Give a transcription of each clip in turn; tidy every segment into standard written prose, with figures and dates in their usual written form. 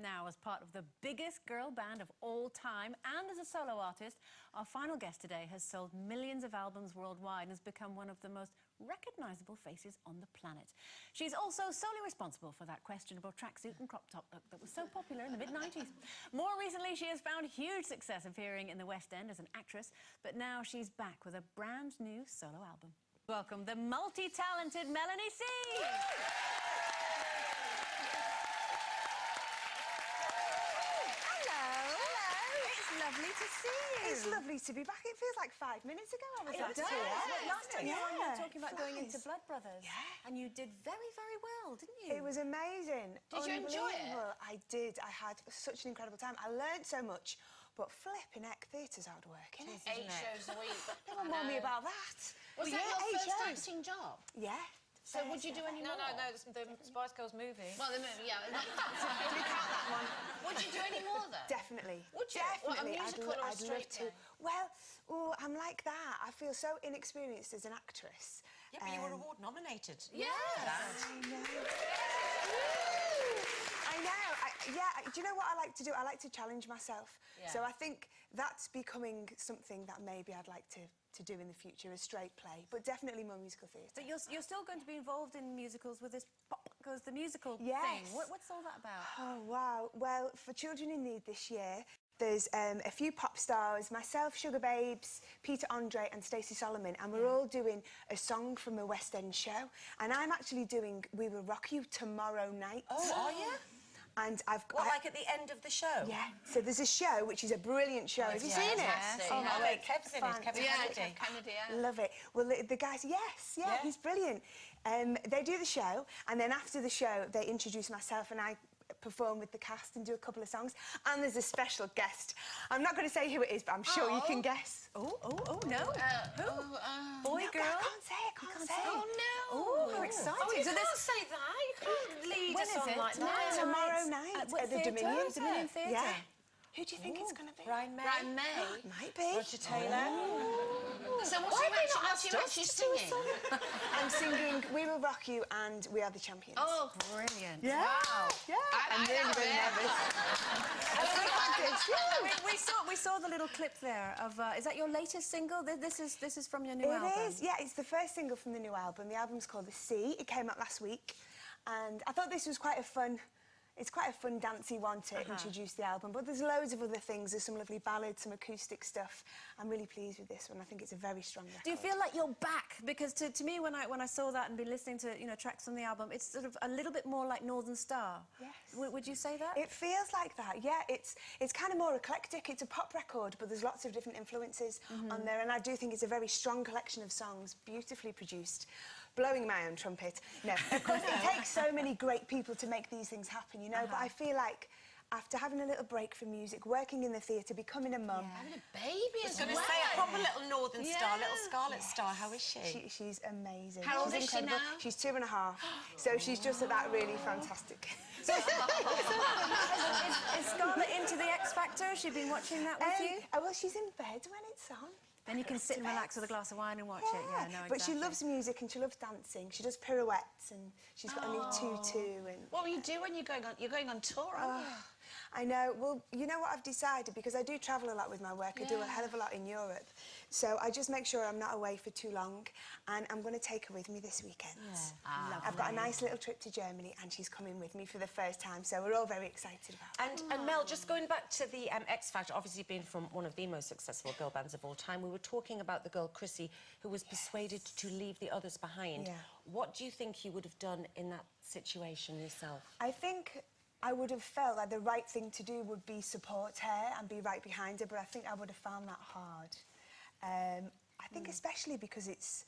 Now, as part of the biggest girl band of all time and as a solo artist, our final guest today has sold millions of albums worldwide and has become one of the most recognisable faces on the planet. She's also solely responsible for that questionable tracksuit and crop top look that was so popular in the mid-90s. More recently, she has found huge success appearing in the West End as an actress, but now she's back with a brand new solo album. Welcome the multi-talented Melanie C. Lovely to see you. It's lovely to be back. It feels like 5 minutes ago I was last here. Last time you were on, you were talking about going into Blood Brothers. Yeah. And you did very, very well, didn't you? It was amazing. Did you enjoy it? I did. I had such an incredible time. I learned so much, but flipping heck, theatre's hard work, isn't it? 8 shows a week. No one warned me about that. Was that your first acting job? Yeah. So would you do any more? No, the Spice Girls movie. Well, the movie, yeah. Did we count that one? Would you do any more, though? Definitely. Would you? Definitely. What, a musical or a I'd love straight to. Well, I'm like that. I feel so inexperienced as an actress. Yeah, but you were award nominated. Yeah. I know. Do you know what I like to do? I like to challenge myself. Yeah. So I think that's becoming something that maybe I'd like to do in the future, a straight play, but definitely more musical theatre. But you're still going to be involved in musicals with this because the musical Yes. thing. What's all that about? Oh, wow. Well, for Children in Need this year, there's a few pop stars, myself, Sugar Babes, Peter Andre and Stacey Solomon, and we're all doing a song from a West End show. And I'm actually doing We Will Rock You tomorrow night. Oh, are you? And like at the end of the show? Yeah. So there's a show, which is a brilliant show. Have you seen it? Oh, my God. Kev's in it. Kevin Kennedy, Love it. Well, the guys, yes, he's brilliant. They do the show, and then after the show, they introduce myself, and I perform with the cast and do a couple of songs. And there's a special guest. I'm not going to say who it is, but I'm sure you can guess. No. Boy, girl? I can't say it. Oh, no. Oh, how exciting. Oh, you So can't say that. You can't lead When a is song it? like that. Tomorrow night what at the theatre? Dominion. Dominion Theatre? Yeah. Who do you think it's going to be? Brian May? Brian May. Might be. Roger Taylor? So what are you actually singing? I'm singing We Will Rock You and We Are the Champions. Oh, Brilliant. Yeah. wow. Yeah. I'm really nervous. We saw the little clip there of. Is that your latest single? This is from your new album. It is. Yeah, it's the first single from the new album. The album's called The Sea. It came out last week, and I thought this was quite a fun. It's quite a fun, dancey one to introduce the album, but there's loads of other things. There's some lovely ballads, some acoustic stuff. I'm really pleased with this one. I think it's a very strong record. Do you feel like you're back? Because to me, when I saw that and been listening to tracks from the album, it's sort of a little bit more like Northern Star. Yes. Would you say that? It feels like that. Yeah. It's kind of more eclectic. It's a pop record, but there's lots of different influences on there, and I do think it's a very strong collection of songs, beautifully produced. Blowing my own trumpet. No, of course, it takes so many great people to make these things happen, you know, but I feel like after having a little break from music, working in the theatre, becoming a mum... Having a baby as well. I was going to say, a proper little Northern Star, little Scarlet Star. How is she? She's amazing. How old she's is she incredible. now? She's 2.5, so she's just at that really fantastic... Is Scarlett into the X Factor? Has she been watching that with you? Well, she's in bed when it's on. Then you can sit and relax with a glass of wine and watch it. Yeah, no, exactly. But she loves music and she loves dancing. She does pirouettes and she's got a new tutu and... What will you do when you're going on tour, aren't you? I know. Well, you know what I've decided? Because I do travel a lot with my work. I do a hell of a lot in Europe. So I just make sure I'm not away for too long. And I'm going to take her with me this weekend. Yeah. I've got a nice little trip to Germany and she's coming with me for the first time. So we're all very excited about it. And Mel, just going back to the X Factor, obviously being from one of the most successful girl bands of all time, we were talking about the girl Chrissy who was persuaded to leave the others behind. Yeah. What do you think you would have done in that situation yourself? I think I would have felt like the right thing to do would be support her and be right behind her, but I think I would have found that hard. I think especially because it's,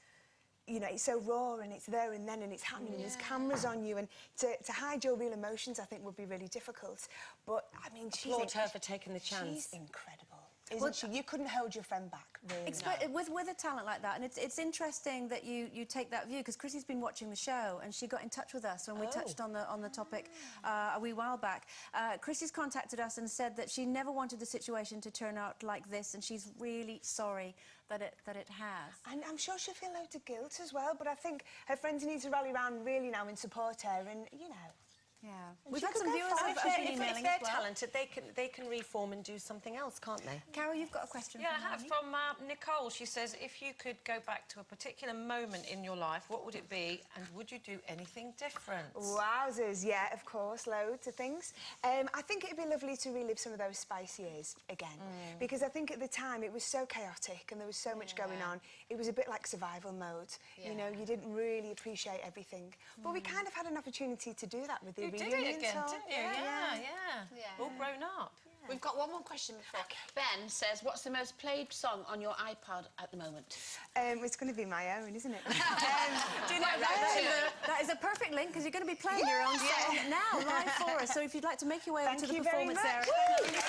you know, it's so raw and it's there and then and it's happening and there's cameras on you and to hide your real emotions I think would be really difficult. But, I mean, Applaud her for taking the chance. She's incredible. Isn't she? You couldn't hold your friend back, really. With a talent like that, and it's interesting that you take that view, because Chrissy's been watching the show and she got in touch with us when we touched on the topic a wee while back. Chrissy's contacted us and said that she never wanted the situation to turn out like this, and she's really sorry that it has. And I'm sure she'll feel loads of guilt as well, but I think her friends need to rally around really now and support her, and, you know... Yeah. And We've she had could some go viewers far. have If been If emailing they're as well. talented, they can reform and do something else, can't they? Carol, you've got a question Yeah, I from have. Melanie. From Nicole, she says, if you could go back to a particular moment in your life, what would it be, and would you do anything different? Wowzers, yeah, of course, loads of things. I think it'd be lovely to relive some of those spice years again, because I think at the time it was so chaotic and there was so much going on. It was a bit like survival mode. You know, you didn't really appreciate everything. But we kind of had an opportunity to do that with the You did reunion. it again, so, didn't you? Yeah. All grown up. We've got one more question before. Ben says, what's the most played song on your iPod at the moment? It's going to be my own, isn't it? Do you know that is a perfect link, because you're going to be playing your own song now, live for us. So if you'd like to make your way over to the Thank you very performance much. area.